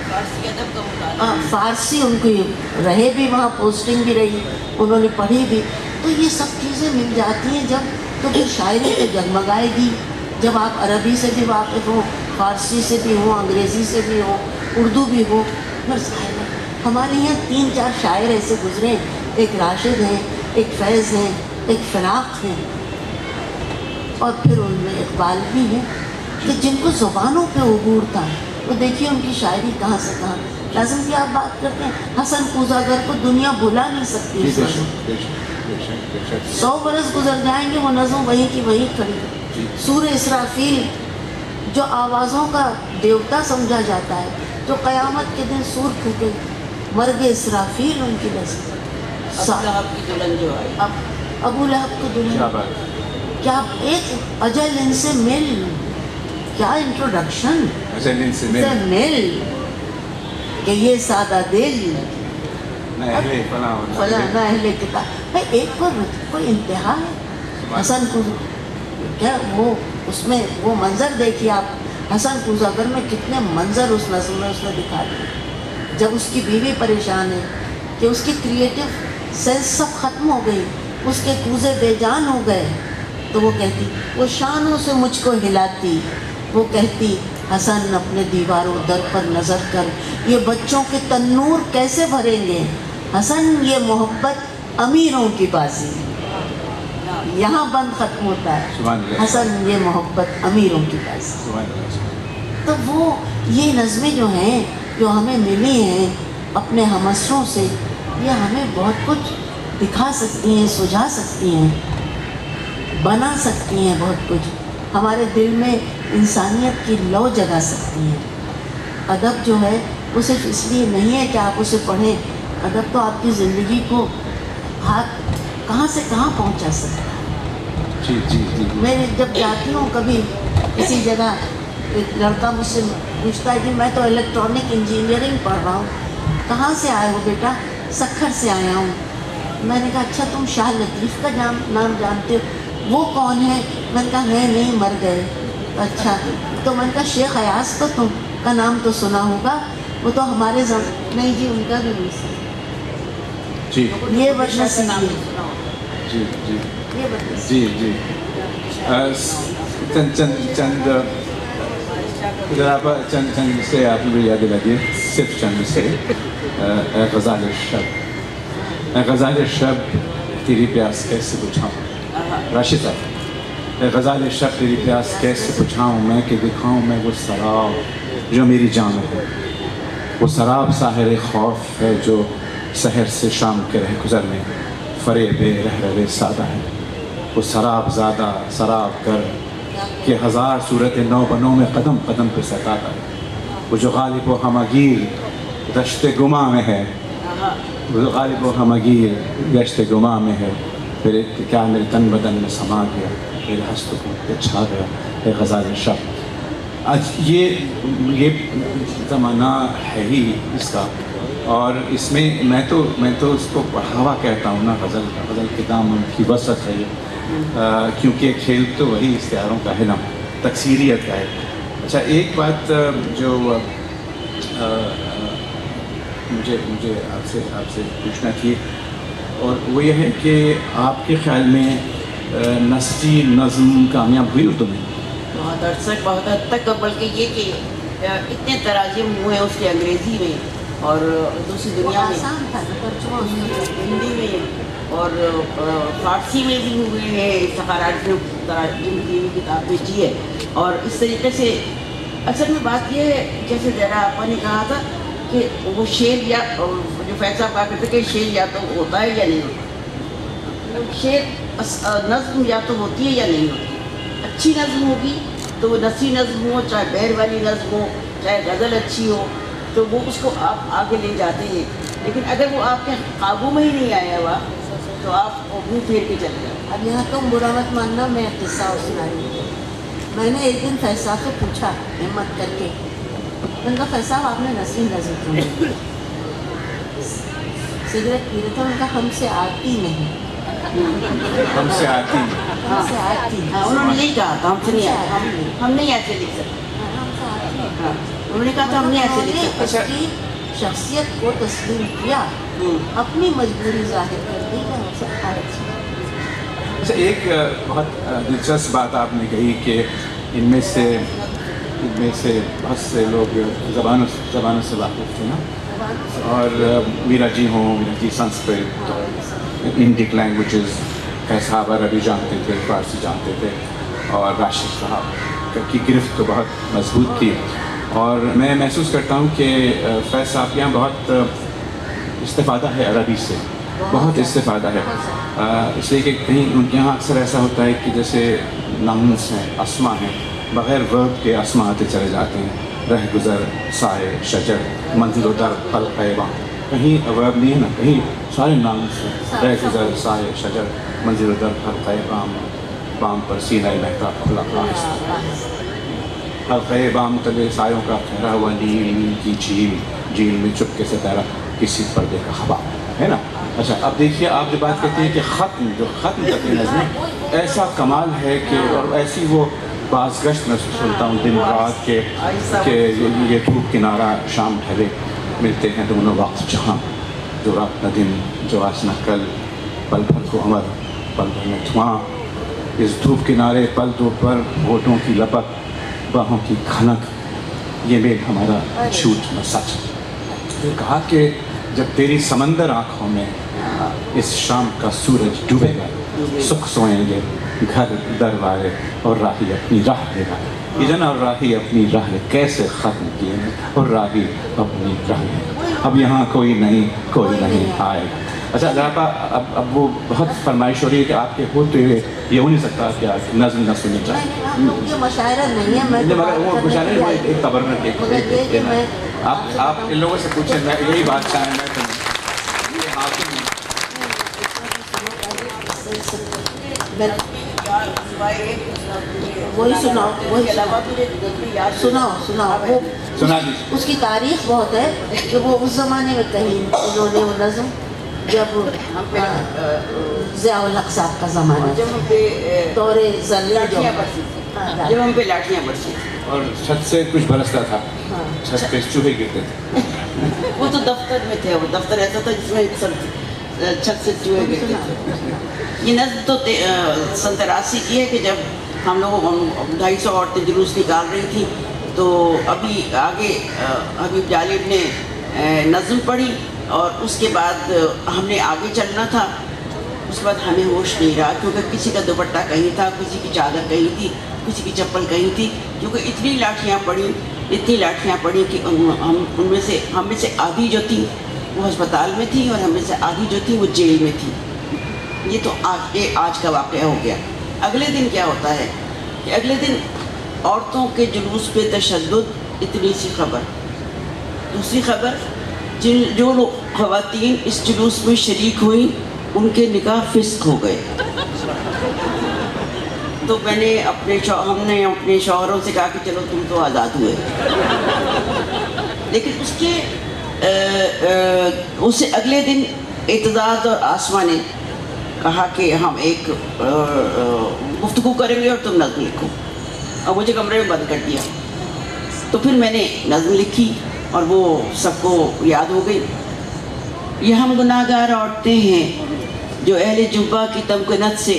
فارسی ان کی رہے بھی, وہاں پوسٹنگ بھی رہی, انہوں نے پڑھی بھی, تو یہ سب چیزیں مل جاتی ہیں جب, تو پھر شاعری تو جگمگائے گی. جب آپ عربی سے بھی واقف ہو, فارسی سے بھی ہو, انگریزی سے بھی ہو, اردو بھی ہو. ہمارے یہاں 3-4 شاعر ایسے گزرے, ایک راشد ہیں, ایک فیض ہیں, ایک فراق ہیں, اور پھر ان میں اقبال بھی ہیں کہ جن کو زبانوں پہ عبور تھا. وہ دیکھیے ان کی شاعری کہاں سے کہاں. لازم کی آپ بات کرتے ہیں, حسن قوزاگر کو دنیا بھلا نہیں سکتی. 100 برس گزر جائیں گے وہ نظم وہیں کی وہیں کھڑی. سور اسرافیل جو آوازوں کا دیوتا سمجھا جاتا ہے, جو قیامت کے دن سور پھونکے, مرگ اسرافیل ان کی نظم. ابو لہب کی دلہن, کیا ایک اجل ان سے مل, کیا انٹروڈکشن, مل کہ یہ سادہ دل فلاں نہ اہل کتاب. ایک کوئی انتہا ہے. حسن کو کیا وہ اس میں وہ منظر دیکھیے آپ, حسن قوزاگر میں کتنے منظر اس نظم میں اس نے دکھا دیے. جب اس کی بیوی پریشان ہے کہ اس کی کریٹو سینس سب ختم ہو گئی, اس کے کوزے بے جان ہو گئے, تو وہ کہتی, وہ شانوں سے مجھ کو ہلاتی, وہ کہتی حسن اپنے دیواروں در پر نظر کر, یہ بچوں کے تنور کیسے بھریں گے. حسن یہ محبت امیروں کی بازی, یہاں بند ختم ہوتا ہے. حسن یہ محبت امیروں کی بازی. تو وہ یہ نظمیں جو ہیں جو ہمیں ملی ہیں اپنے ہمسروں سے, یہ ہمیں بہت کچھ دکھا سکتی ہیں, سجھا سکتی ہیں, بنا سکتی ہیں بہت کچھ. ہمارے دل میں انسانیت کی لو جگا سکتی ہیں. ادب جو ہے وہ صرف اس لیے نہیں ہے کہ آپ اسے پڑھیں, ادب تو آپ کی زندگی کو ہاتھ کہاں سے کہاں پہنچا سکتا ہے. میں جب جاتی ہوں کبھی کسی جگہ, ایک لڑکا مجھ سے پوچھتا ہے کہ میں تو الیکٹرانک انجینئرنگ پڑھ رہا ہوں, کہاں سے آئے ہو بیٹا؟ سکھر سے آیا ہوں. میں نے کہا اچھا تم شاہ لطیف کا نام جانتے ہو؟ وہ کون ہے؟ میں نے کہا میں نہیں, مر گئے. اچھا, تو میں نے کہا شیخ ایاز تو تم کا نام تو سنا ہوگا, وہ تو ہمارے نہیں جی, ان کا بھی نہیں سنا. یہ بدنصیبی ہے. یہ بدنصیبی. چند سے آپ نے یاد دلا دیے, صرف چند سے. غزال شب, غزال شب تیری پیاس کیسے بجھاؤں. راشد صاحب, غزال شب تیری پیاس کیسے بجھاؤں میں, کہ دکھاؤں میں وہ سراب جو میری جان ہے. وہ سراب ساحر خوف ہے جو سحر سے شام کے رہ گزر میں فریب رہ سادہ ہے. وہ سراب زادہ سراب گر کہ ہزار صورت نو بنو میں قدم قدم پہ ستاتا ہے، وہ جو غالب و ہمگیر دشت گما میں ہے، وہ جو غالب و ہمگیر دشت گما میں ہے، پھر کیا میرے تن بدن میں سما گیا، میرے ہست پہ چھا گیا اے غزال شب۔ آج یہ زمانہ ہے ہی اس کا، اور اس میں میں تو اس کو بڑھاوا کہتا ہوں نا، غزل کے دامن کی وسعت ہے یہ، کیونکہ کھیل تو وہی استعاروں کا ہے نا، تکثیریت کا ہے۔ اچھا ایک بات جو مجھے آپ سے پوچھنا تھی، اور وہ یہ ہے کہ آپ کے خیال میں نثری نظم کامیاب ہوئی اردو میں؟ بہت عرصہ بہت حد تک، بلکہ یہ کہ اتنے تراجم ہوئے ہیں اس کے انگریزی میں اور دوسری دنیا میں، آسان تھا نا ترجمہ اس کا۔ ہندی میں اور فارسی میں بھی ہوئے ہیں، افتخارات میں تراجم کی بھی کتاب بیچی ہے۔ اور اس طریقے سے اصل میں بات یہ ہے، جیسے ذرا آپا نے کہا تھا کہ وہ شعر یا جو فیصلہ کہا کرتے کہ شعر یا تو ہوتا ہے یا نہیں ہوتا، شعر نظم یا تو ہوتی ہے یا نہیں ہوتی۔ اچھی نظم ہوگی تو وہ نثری نظم ہو، چاہے بہر والی نظم ہو، چاہے غزل اچھی ہو، تو وہ اس کو آپ آگے لے جاتے ہیں۔ لیکن اگر وہ آپ کے قابو میں ہی نہیں آیا ہوا تو آپ وہ منہ پھیر کے چلے جاؤ۔ اب یہاں تم برا مت ماننا، میں قصہ سنائی ہوں۔ میں نے ایک دن فیصلہ سے پوچھا ہمت کر کے، میں نے کہا فیصلہ آپ نے نثری نظم کیوں نہیں کی؟ سگریٹ پی رہے تھے، ان کا ہم سے آتی نہیں، ہم سے آتی ہم سے آتی ہاں، انہوں نے یہی کہا تھا، ہم سے نہیں آیا، ہم نہیں ایسے لکھ سکتے۔ ہم سے آتی نہیں۔ ہاں، انہوں نے کہا تھا ہم نہیں ایسے انہوں لکھ نے سکتے۔ اس کی شخصیت کو تسلیم کیا، اپنی مجبوری ظاہر کر دی کہ ہم سے خارج۔ اچھا ایک بہت دلچسپ بات آپ نے کہی کہ ان میں سے بہت سے لوگ زبانوں سے واقف تھے نا، اور میرا جی سنسکرت انڈک لینگویجز صاحب عربی جانتے تھے، فارسی جانتے تھے، اور راشد صاحب کی گرفت تو بہت مضبوط تھی۔ اور میں محسوس کرتا ہوں کہ فیض صاحب کے یہاں بہت استفادہ ہے عربی سے، بہت استفادہ ہے، اس لیے کہ کہیں ان کے یہاں اکثر ایسا ہوتا ہے کہ جیسے ناؤنس ہیں، اسما ہیں، بغیر ورب کے اسما آتے چلے جاتے ہیں، رہ گزر، سائے، شجر، منزل و در، خلق باں، کہیں ورب نہیں ہے نا، کہیں سارے ناؤنس ہیں، رہ گزر، سائے، شجر، منزل و در، خلق بام، بام پر سینہ مہتا کھلا آہستہ، حلقہ بام تلے سایوں کا ٹھہرا ہوا نیل کی جھیل میں چپکے سے تیرا کسی پردے کا خبا ہے نا۔ اچھا اب دیکھیے، آپ جو بات کہتے ہیں کہ ختم کرتے نظمیں، ایسا کمال ہے کہ، اور ایسی وہ بازگشت میں سنتا ہوں دن رات کہ یہ دھوپ کنارہ شام ڈھلے، ملتے ہیں دونوں وقت جہاں، جو رات نہ دن، جو آج نہ کل، پل بھر کو عمر، پل بھر میں دھواں، اس دھوپ کنارے پل دو پر ہونٹوں کی لپک، باہوں کی کھنک، یہ میل ہمارا جھوٹ نہ سچ۔ پھر کہا کہ جب تیری سمندر آنکھوں میں اس شام کا سورج ڈوبے گا، سکھ سوئیں گے گھر دروازے، اور راہی اپنی راہ لے گا۔ یہ اور راہی اپنی راہ لے، کیسے ختم کیے ہیں، اور راہی اپنی راہ لے، اب یہاں کوئی نہیں آئے گا۔ اچھا ذرا اب وہ بہت فرمائش ہو رہی ہے کہ آپ کے ہوتے ہوئے یہ ہو نہیں سکتا کہ آپ نظم نہ سنی چاہیں، یہ مشاعرہ نہیں ہے، میں مگر وہ مشاعرے وہ ایک تبرک آپ ان لوگوں سے پوچھیں، میں یہی بات چاہیں، میں تو یہ حاکم ہوں۔ وہی سناؤ، وہی سناؤ، وہ سنا دیجیے۔ اس کی تاریخ بہت ہے کہ وہ اس زمانے میں کہیں انہوں نے وہ نظم، جب ضیاء الحق صاحب کا زمانہ، جب ہم پہ دور زرعی لاٹھیاں برسی تھیں، جب ہم پہ لاٹھیاں برسی تھیں، اور چھت سے کچھ برستا تھا، چھت پہ چوہے گرتے تھے، وہ تو دفتر میں تھے، وہ دفتر ایسا تھا جس میں چھت سے چوہے گرتے تھے۔ یہ نظم تو سن 83 کی ہے کہ جب ہم لوگوں 250 عورتیں جلوس نکال رہی تھیں، تو ابھی آگے حبیب جالب نے نظم پڑھی، اور اس کے بعد ہم نے آگے چلنا تھا۔ اس بعد ہمیں ہوش نہیں رہا، کیونکہ کسی کا دوپٹہ کہیں تھا، کسی کی چادر کہیں تھی، کسی کی چپل کہیں تھی، کیونکہ اتنی لاٹھیاں پڑی کہ ہم میں سے آدھی جو تھی وہ ہسپتال میں تھی، اور ہم میں سے آدھی جو تھی وہ جیل میں تھی۔ یہ تو آج کا واقعہ ہو گیا. اگلے دن کیا ہوتا ہے کہ اگلے دن عورتوں کے جلوس پہ تشدد، اتنی سی خبر. دوسری خبر، جو لوگ خواتین اس جلوس میں شریک ہوئیں ان کے نکاح فسخ ہو گئے. تو ہم نے اپنے شوہروں سے کہا کہ چلو تم تو آزاد ہوئے. لیکن اس سے اگلے دن اعتزاز اور آسمہ نے کہا کہ ہم ایک گفتگو کریں گے اور تم نظم لکھو، اور مجھے کمرے میں بند کر دیا. تو پھر میں نے نظم لکھی اور وہ سب کو یاد ہو گئی. یہ ہم گناہ گار عورتیں ہیں جو اہل جبہ کی تمکنت سے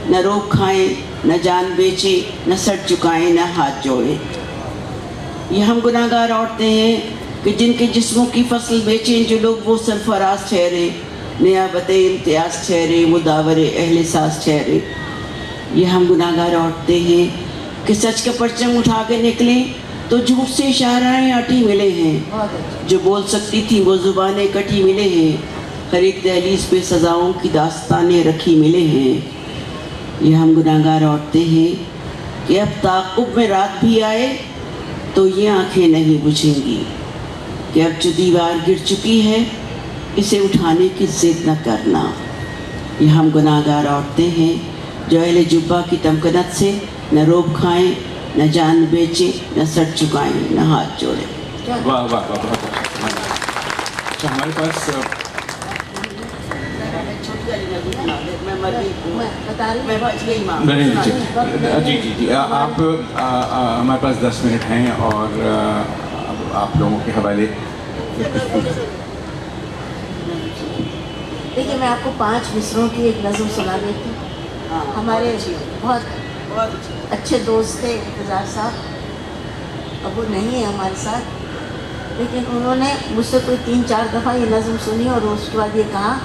نہ روک کھائیں، نہ جان بیچیں، نہ سر چکائیں، نہ ہاتھ جوڑیں. یہ ہم گناہ گار عورتیں ہیں کہ جن کے جسموں کی فصل بیچیں جو لوگ وہ سرفراز ٹھہرے، نیابت امتیاز ٹھہرے، وہ داور اہل ساز ٹھہرے. یہ ہم گناہ گار عورتیں ہیں کہ سچ کا پرچم اٹھا کے نکلیں تو جھوٹ سے اشارائیں آٹی ملے ہیں. جو بول سکتی تھی وہ زبانیں کٹی ملے ہیں. ہر ایک دہلیز پہ سزاؤں کی داستانیں رکھی ملے ہیں. یہ ہم گناہ گار عورتیں ہیں کہ اب تعاقب میں رات بھی آئے تو یہ آنکھیں نہیں بجھیں گی کہ اب جو دیوار گر چکی ہے اسے اٹھانے کی ضد نہ کرنا. یہ ہم گناہ گار عورتیں ہیں جو اہل جبہ کی تمکنت سے نہ روب کھائیں، نہ جان بیچیں، نہ سر چکائیں، نہ ہاتھ جوڑیں. واہ واہ واہ، بہت اچھا. ہمارے پاس جی آپ ہمارے پاس 10 منٹ ہیں اور آپ لوگوں کے حوالے. دیکھیے میں آپ کو 5 مصروں کی ایک نظم سنا دیتی ہوں. ہمارے بہت اچھے دوست تھے انتظار صاحب، اب وہ نہیں ہے ہمارے ساتھ، لیکن انہوں نے مجھ سے کوئی 3-4 دفعہ یہ نظم سنی اور اس کے بعد یہ کہا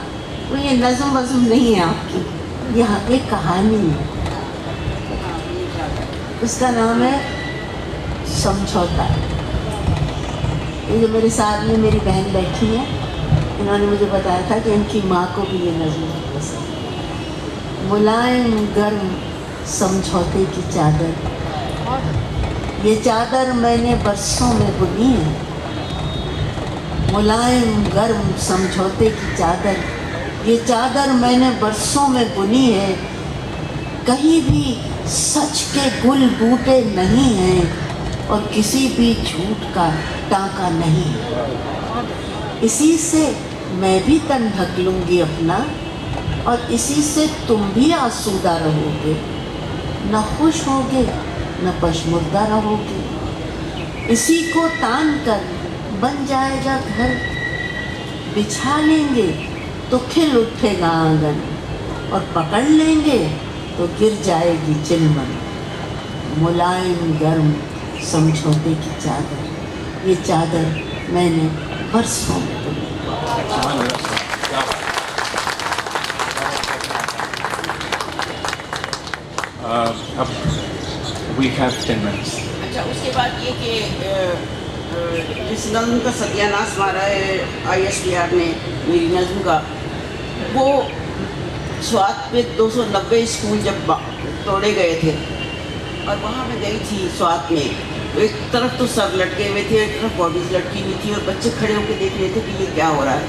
وہ یہ نظم وظم نہیں ہے آپ کی، یہ ایک کہانی ہے. اس کا نام ہے سمجھوتا. یہ جو میرے ساتھ میں میری بہن بیٹھی ہیں، انہوں نے مجھے بتایا تھا کہ ان کی ماں کو بھی یہ نظم پسند. ملائم گرم سمجھوتے کی چادر، یہ چادر میں نے برسوں میں بنی ہے. ملائم گرم سمجھوتے کی چادر، یہ چادر میں نے برسوں میں بنی ہے. کہیں بھی سچ کے گل بوٹے نہیں ہیں اور کسی بھی جھوٹ کا ٹانکا نہیں. اسی سے میں بھی تن ڈھک لوں گی اپنا اور اسی سے تم بھی آسودہ رہو گے. نہ خوش ہوگے نہ پشمردہ رہو گے. اسی کو تان کر بن جائے گا گھر، بچھا لیں گے تو کھل اٹھے گا آنگن، اور پکڑ لیں گے تو گر جائے گی چلمن. ملائم گرم سمجھوتے کی چادر، یہ چادر میں نے برسوں میں بنی. اب we have 10 minutes. اچھا، اس کے بعد یہ کہ جس نظم کا ستیہ ناش مارا ہے ISDR نے میری نظم کا، وہ سوات پہ 290 اسکول جب توڑے گئے تھے اور وہاں میں گئی تھی سوات میں، تو ایک طرف تو سب لٹکے ہوئے تھے، ایک طرف باڈیز لٹکی ہوئی تھی اور بچے کھڑے ہو کے دیکھ رہے تھے کہ یہ کیا ہو رہا ہے.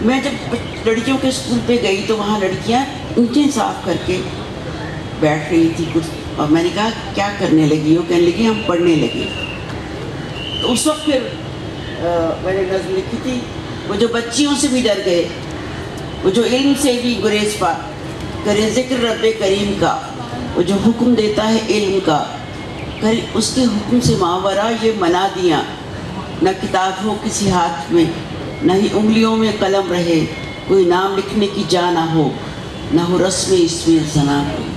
میں جب لڑکیوں کے اسکول پہ گئی تو وہاں لڑکیاں اینٹیں صاف کر کے بیٹھ رہی تھی کچھ، اور میں نے کہا کیا کرنے لگی ہو؟ کہنے لگی ہم پڑھنے لگے. تو اس وقت پھر میں نے نظم لکھی تھی، وہ جو بچیوں سے بھی ڈر گئے، وہ جو علم سے بھی گریز پا کرے ذکر رب کریم کا، وہ جو حکم دیتا ہے علم کا، کرے اس کے حکم سے ماورا یہ منا دیا. نہ کتاب ہو کسی ہاتھ میں، نہ ہی انگلیوں میں قلم رہے، کوئی نام لکھنے کی جا نہ ہو، نہ ہو رسم اس میں زنا کوئی.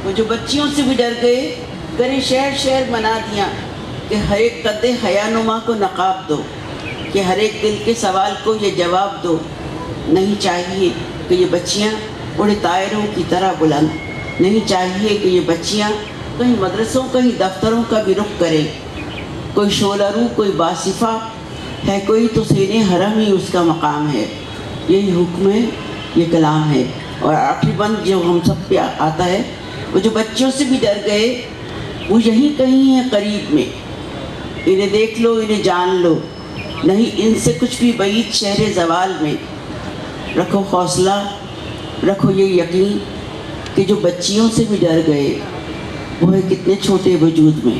وہ جو بچیوں سے بھی ڈر گئے، کرے شہر شہر منا دیا کہ ہر ایک قد حیا نما کو نقاب دو، کہ ہر ایک دل کے سوال کو یہ جواب دو. نہیں چاہیے کہ یہ بچیاں اڑے طائروں کی طرح بلند، نہیں چاہیے کہ یہ بچیاں کہیں مدرسوں کہیں دفتروں کا بھی رخ کرے. کوئی شعلہ رو کوئی باصفہ ہے، کوئی تو سینے حرم ہی اس کا مقام ہے. یہی حکم ہے یہ کلام ہے. اور آخری بند جو ہم سب پہ آتا ہے، وہ جو بچوں سے بھی ڈر گئے وہ یہیں کہیں ہیں قریب میں، انہیں دیکھ لو انہیں جان لو، نہیں ان سے کچھ بھی بعید شہر زوال میں. رکھو حوصلہ، رکھو یہ یقین کہ جو بچیوں سے بھی ڈر گئے وہ ہے کتنے چھوٹے وجود میں.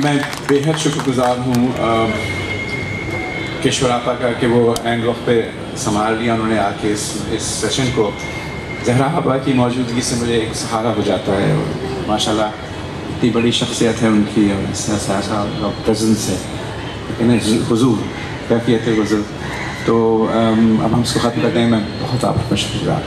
میں بے حد شکر گزار ہوں کشور آپا کا کہ وہ اینڈ وقت پہ سنبھال لیا انہوں نے آ کے اس سیشن کو. زہرا آپا کی موجودگی سے مجھے ایک سہارا ہو جاتا ہے، اور ماشاء اللہ اتنی بڑی شخصیت ہے ان کی، اور اس طرح سے ایسا پریزنس ہے لیکن حضور، کیفیت حضور. تو اب ہم اس کو ختم کرتے ہیں. میں بہت آپ کا شکریہ.